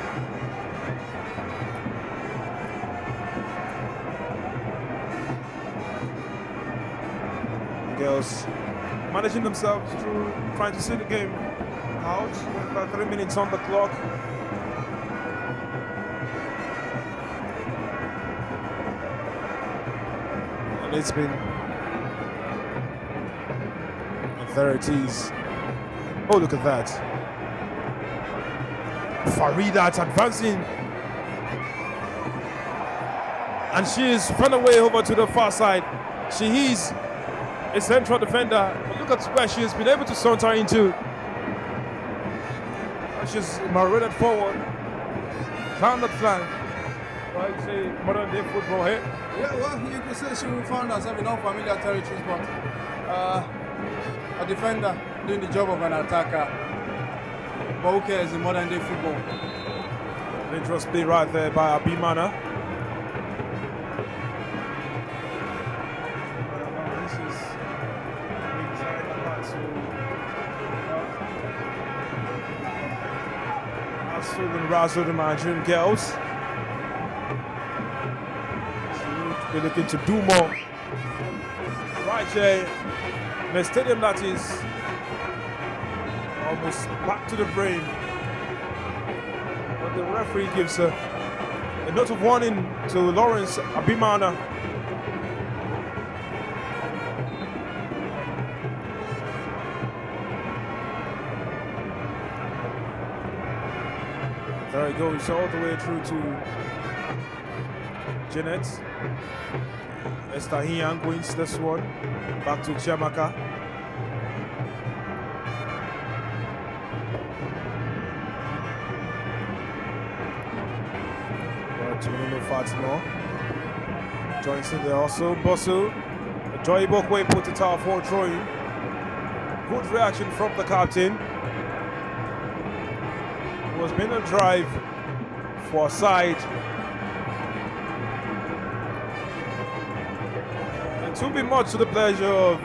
Girls managing themselves through trying to see the game out with about 3 minutes on the clock. And it's been, and there it is. Oh, look at that. Faridat advancing, and she is found a way over to the far side. She is a central defender, but look at where she has been able to saunter into. She's marauded forward, found that flank. Well, I'd say modern day football here. Yeah, well, you could say she found herself in unfamiliar territories, but a defender doing the job of an attacker. But who cares in modern day football? Dangerous play right there by Abimana. This is inside the box. Asul and Razzle, the Nigerian girls. She will be looking to do more Kache in a stadium that is almost back to the brain. But the referee gives a note of warning to Lawrence Abimana. There it goes all the way through to Janet. Esther Hiang wins this one. Back to Chiamaka. To Nuno Fatima. Joins in there also. Bosu. Joy Bokwe put it out for throwing. Good reaction from the captain. It was been a drive for a side. It will be much to the pleasure of,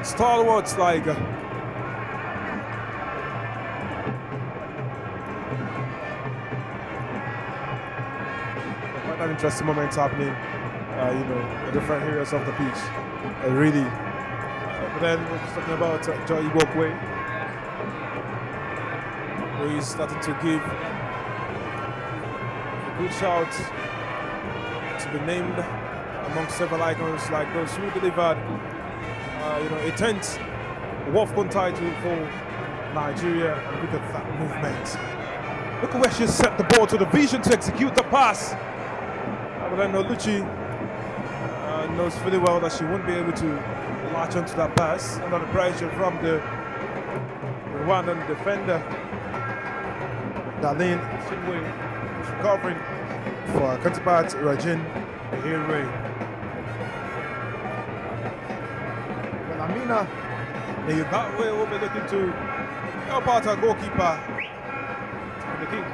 stalwarts like quite an interesting moment happening, in different areas of the pitch. Really. But then we're just talking about Joy Ibokwe, who is starting to give a good shout to be named among several icons like those who delivered, a 10th WAFCON title for Nigeria. And look at that movement. Look at where she set the ball to the vision to execute the pass. But then Oluchi knows fully well that she won't be able to latch onto that pass under the pressure from the Rwandan defender. Darlene Shinwe is recovering for counterpart Rajin Hirwe. Well, Amina that way will be looking to help out our goalkeeper to the kick.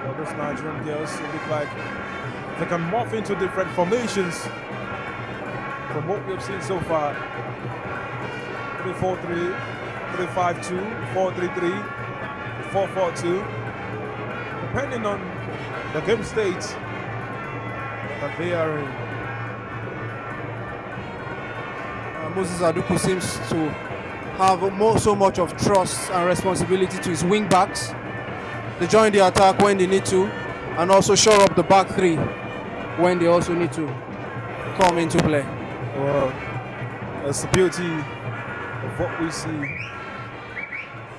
Well, those Nigerian girls look like they can morph into different formations from what we've seen so far. 3-4-3, 3-5-2, 4-3-3, 4-4-2, depending on the game state that they are in. Moses Aduku seems to have so much of trust and responsibility to his wing backs. They join the attack when they need to, and also shore up the back three when they also need to come into play. Well, that's the beauty of what we see.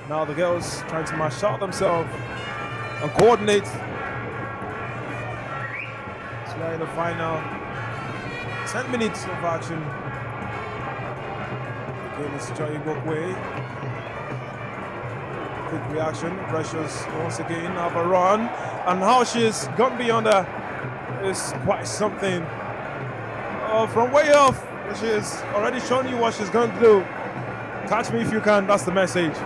Now the girls trying to mash out themselves and coordinate. It's now in the final 10 minutes of action. Again, it's Joy Bokwe. Quick reaction. Precious once again have a run. And how she's gone beyond her is quite something. From way off, she has already shown you what she's going to do. Catch me if you can, that's the message.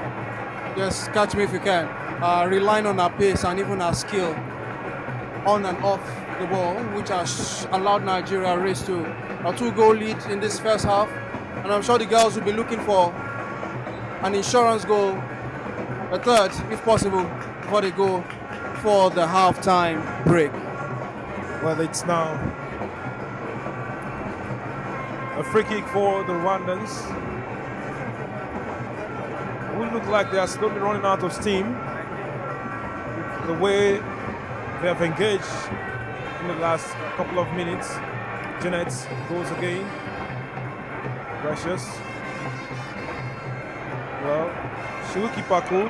Yes, catch me if you can. Relying on her pace and even her skill on and off the ball, which has allowed Nigeria to race to a 2-goal lead in this first half. And I'm sure the girls will be looking for an insurance goal, a third, if possible, before they go for the halftime break. Well, it's now a free kick for the Rwandans, who look like they are slowly running out of steam. The way they have engaged in the last couple of minutes. Janet goes again. Precious. Well, she will keep her cool.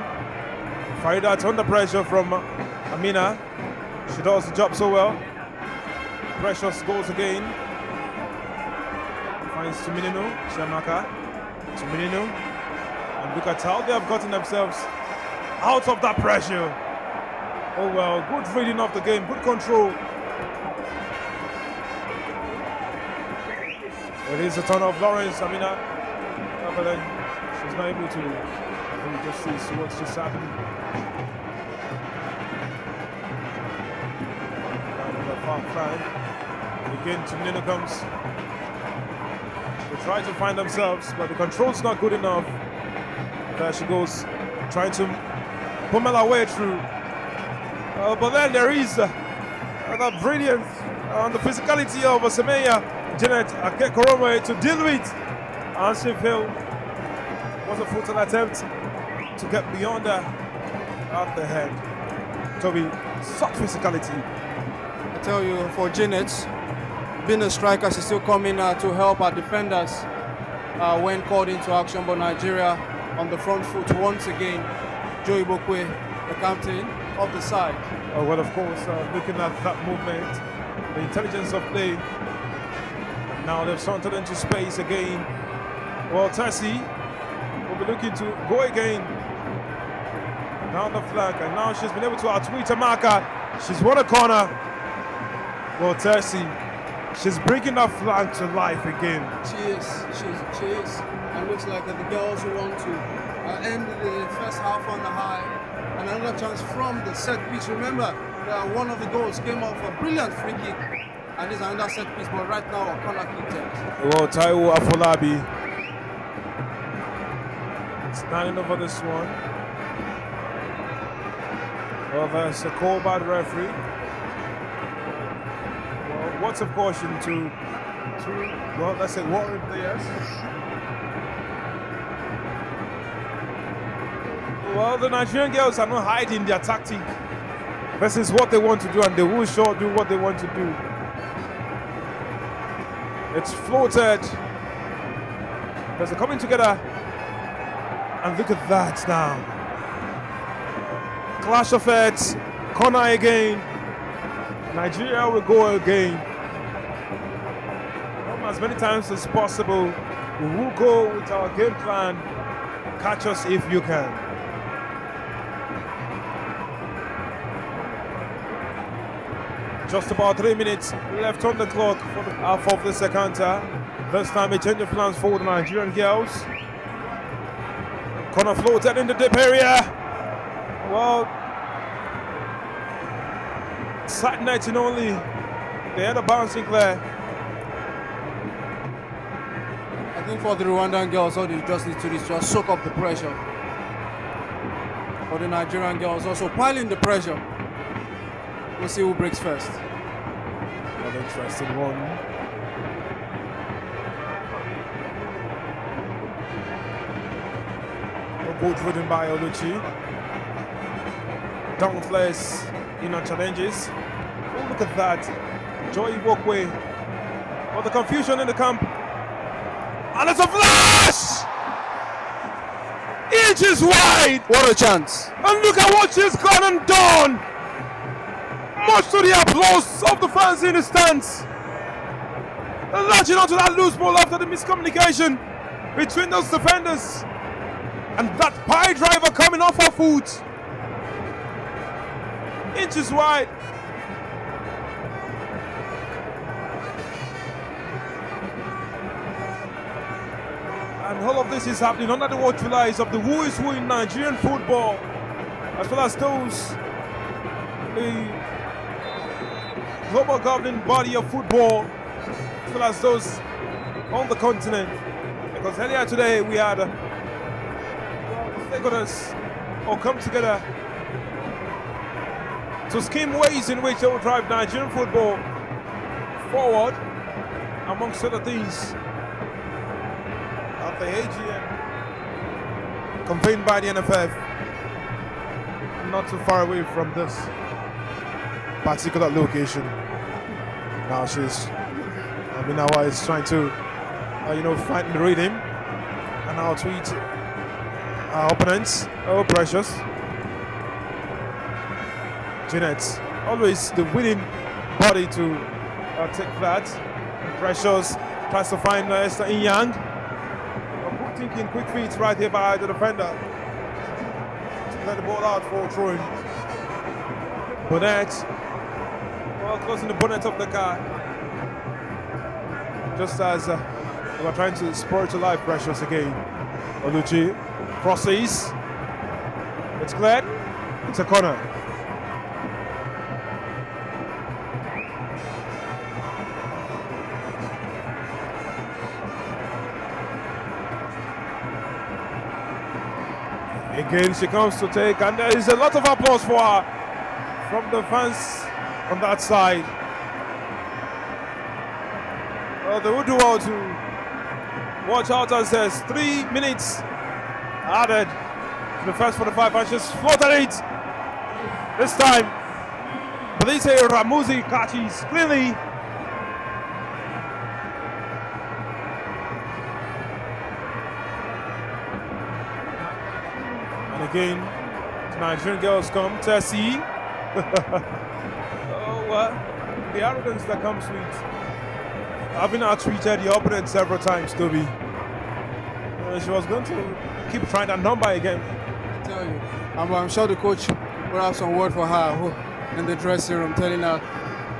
Farida under pressure from Amina. She does the job so well. Precious goes again. Finds Tuminino, Chiamaka. Tuminino. And look at how they have gotten themselves out of that pressure. Oh well, good reading of the game, good control. It is a turn of Lawrence Amina. But then she's not able to. You just see what's just happening. Far flag. Again, Tuminino comes. They try to find themselves, but the control's not good enough. There she goes, trying to pummel her way through. But then there is the brilliance and the physicality of Semeya Janet Akekorome to deal with. And she failed. Was a futile attempt to get beyond her at the head. Toby, such physicality. I tell you, for Janet, being a striker, she's still coming to help our defenders when called into action. But Nigeria on the front foot once again. Joe Ibokwe, the captain of the side. Oh, well, of course, looking at that movement, the intelligence of play. Now they've sauntered into space again. Well, Tessie will be looking to go again down the flank, and now she's been able to outwit a marker. She's won a corner. Well, Tessie, she's bringing that flank to life again. She is. And looks like the girls who want to end the first half on the high. And another chance from the set piece. Remember, one of the goals came off a brilliant free kick. And it's another set piece, but right now a corner kick takes. Well, Taiwo Afolabi standing over this one. Well, there's a call by the referee. Well, what's of caution to well, let's say warrant players. Well, the Nigerian girls are not hiding their tactic. This is what they want to do, and they will sure do what they want to do. It's floated. There's a coming together. And look at that now. Clash of heads. Corner again. Nigeria will go again. As many times as possible. We will go with our game plan. Catch us if you can. Just about 3 minutes left on the clock for the half of the second half. This time a change of plans for the Nigerian girls. Corner floated in the deep area. Well, side netting only. They had a bouncing there. I think for the Rwandan girls, all they just need to do is just soak up the pressure. For the Nigerian girls, also piling the pressure. We'll see who breaks first. Another interesting one. A boat ridden by Oluchi. Dauntless in our challenges. Oh, look at that. Joy walkway. Well, the confusion in the camp. And it's a flash! Inches wide! What a chance. And look at what she's gone and done! Much to the applause of the fans in the stands. Latching onto that loose ball after the miscommunication between those defenders. And that pie driver coming off her foot. Inches wide. And all of this is happening under the watchful eyes of the who is who in Nigerian football, as well as those the global governing body of football, as well as those on the continent. Because earlier today we had stakeholders all come together to scheme ways in which they will drive Nigerian football forward, amongst other things. At the AGM convened by the NFF, not too far away from this particular location. Now Minawa is trying to find the rhythm and outwit our opponents. Oh, precious. Jeanette, always the winning body to take that. And Precious tries to find Esther Inyang. Thinking quick feet right here by the defender to let the ball out for throwing. Bonnet, well, closing the bonnet of the car, just as we are trying to spur to life. Precious again. Oluchi crosses. It's cleared. It's a corner. Again, she comes to take, and there is a lot of applause for her from the fans on that side. Well, they will do well to watch out as there's 3 minutes added to the first 45 and she's floated it. This time, Police Ramuzi catches cleanly. And again, the Nigerian girls come. Tessie. Oh, well, the arrogance that comes with having out-treated the opponent several times, Toby. She was going to keep trying that number again. I tell you, I'm sure the coach will have some word for her in the dressing room, telling her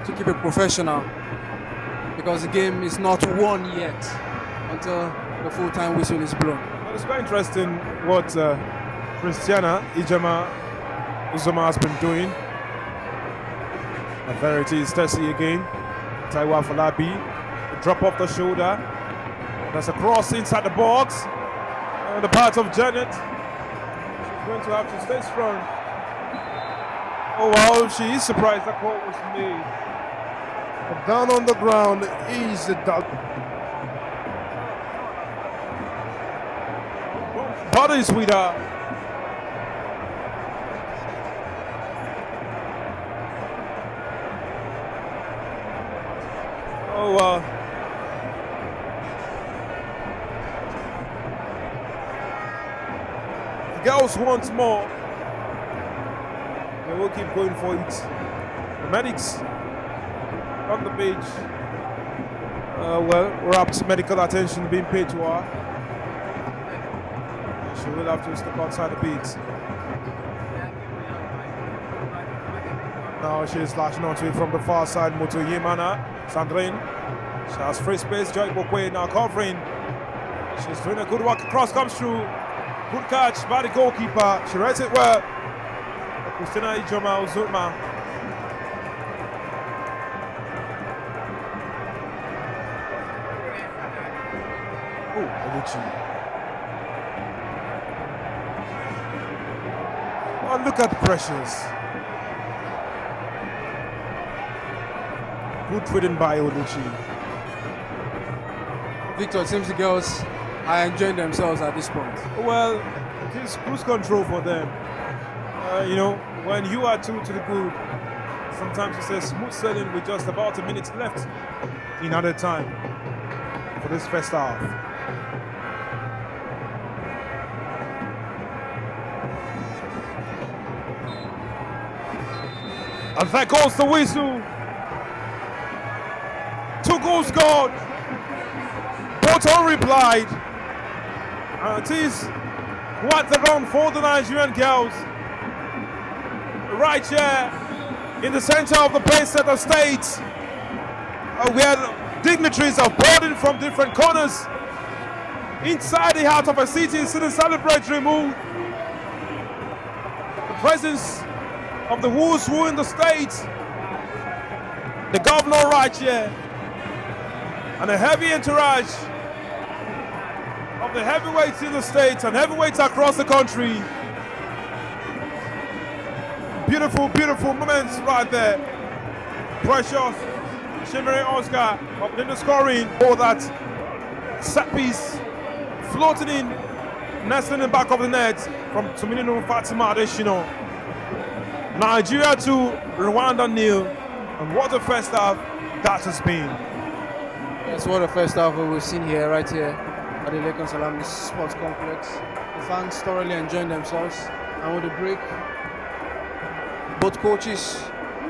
to keep it professional because the game is not won yet until the full-time whistle is blown. Well, it's quite interesting what Christiana Ijema Uzoma has been doing. And there it is, Tessie again. Taiwa Falabi, drop off the shoulder. There's a cross inside the box. And the part of Janet. She's going to have to stay strong. Oh wow, she is surprised that call was made. But down on the ground is the dog. Bodies with her. Oh wow. The girls want more. They will keep going for it. The medics on the pitch. Well, rapt medical attention being paid to her. She will have to step outside the pitch. Now she's lashing onto it from the far side. Moto Yemana, Sandrine. She has free space. Joy Bokwe now covering. She's doing a good work. Cross comes through. Good catch by the goalkeeper. She reads it well. Christina Ijoma Uzuma. Oh, Oluchi. Oh, look at the pressures. Good ridden by Oluchi. Victor, it seems the girls are enjoying themselves at this point. Well, it is cruise control for them. You know, when you are two to the good, sometimes it's a smooth sailing with just about a minute left in added time for this first half. And there goes the whistle. 2 goals scored. Both unreplied. And it is quite the run for the Nigerian girls. Right here in the center of the place center stage, where dignitaries are boarding from different corners inside the heart of a city, it's in a celebratory mood. The presence of the who's who in the state, the governor right here, and a heavy entourage of the heavyweights in the state and heavyweights across the country. Beautiful, beautiful moments right there. Precious, shimmering Oscar up in the scoring. All that set piece floating in, nestling in the back of the net from Tuminino Fatima Adeshino. Nigeria 2, Rwanda 0. And what a first half that has been. That's what the first half we've seen here, right here at the Lake Salami Sports Complex. The fans thoroughly enjoying themselves. And with the break, both coaches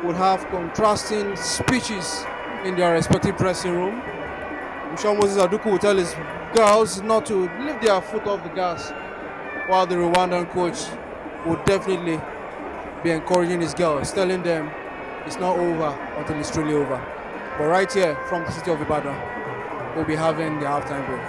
would have contrasting speeches in their respective dressing room. I'm sure Moses Aduku will tell his girls not to lift their foot off the gas, while the Rwandan coach would definitely be encouraging his girls, telling them it's not over until it's truly over. But right here from the city of Ibadan, we'll be having the halftime break.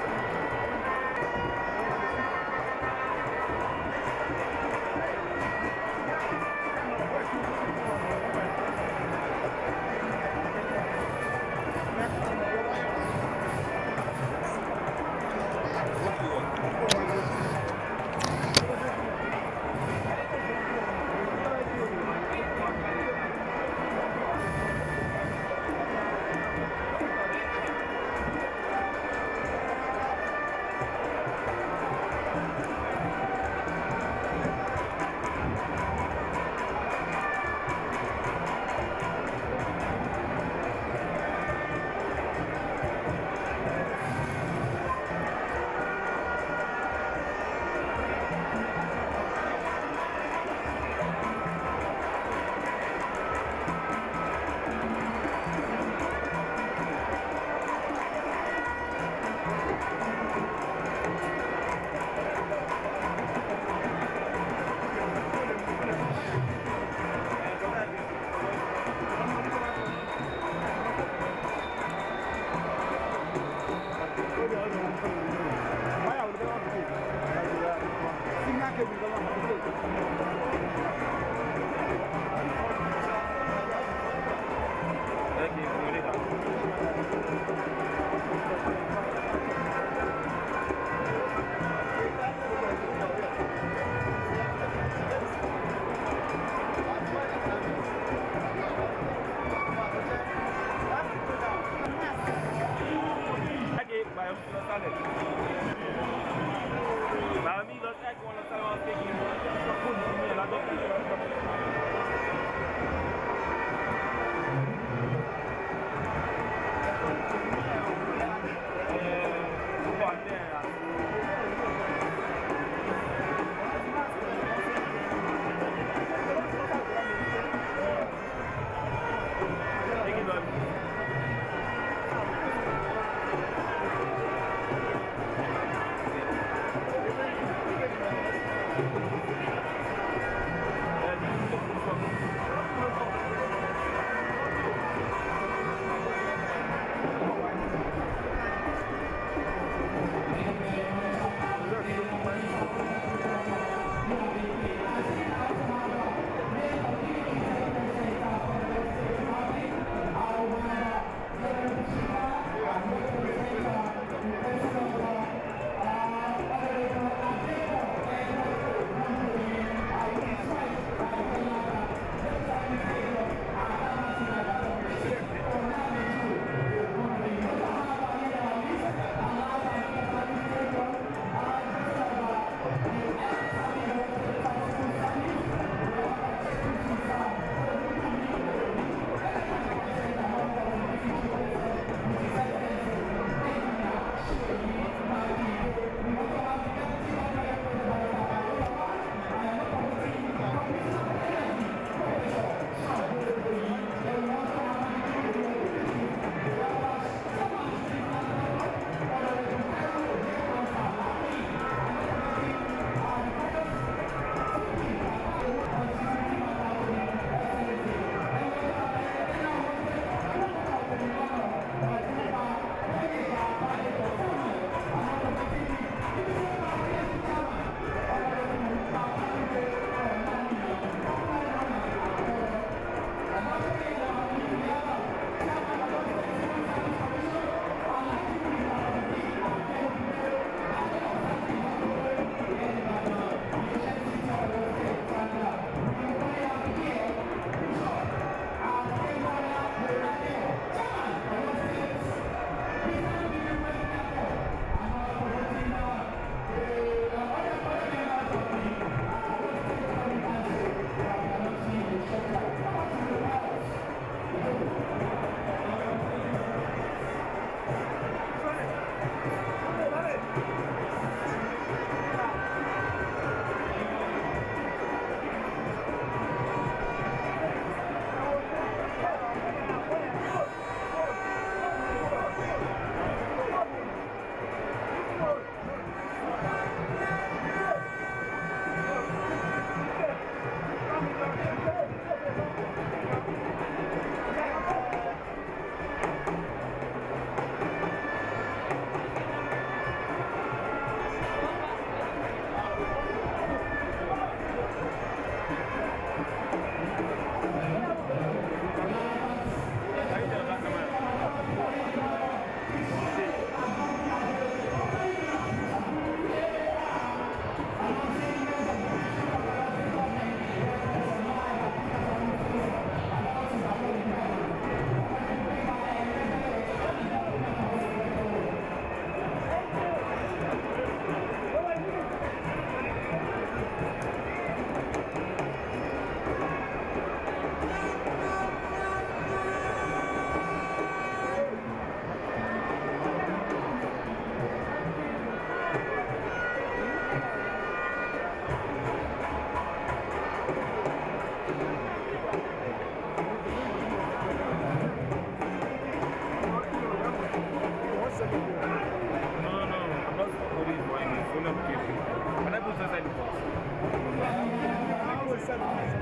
70s.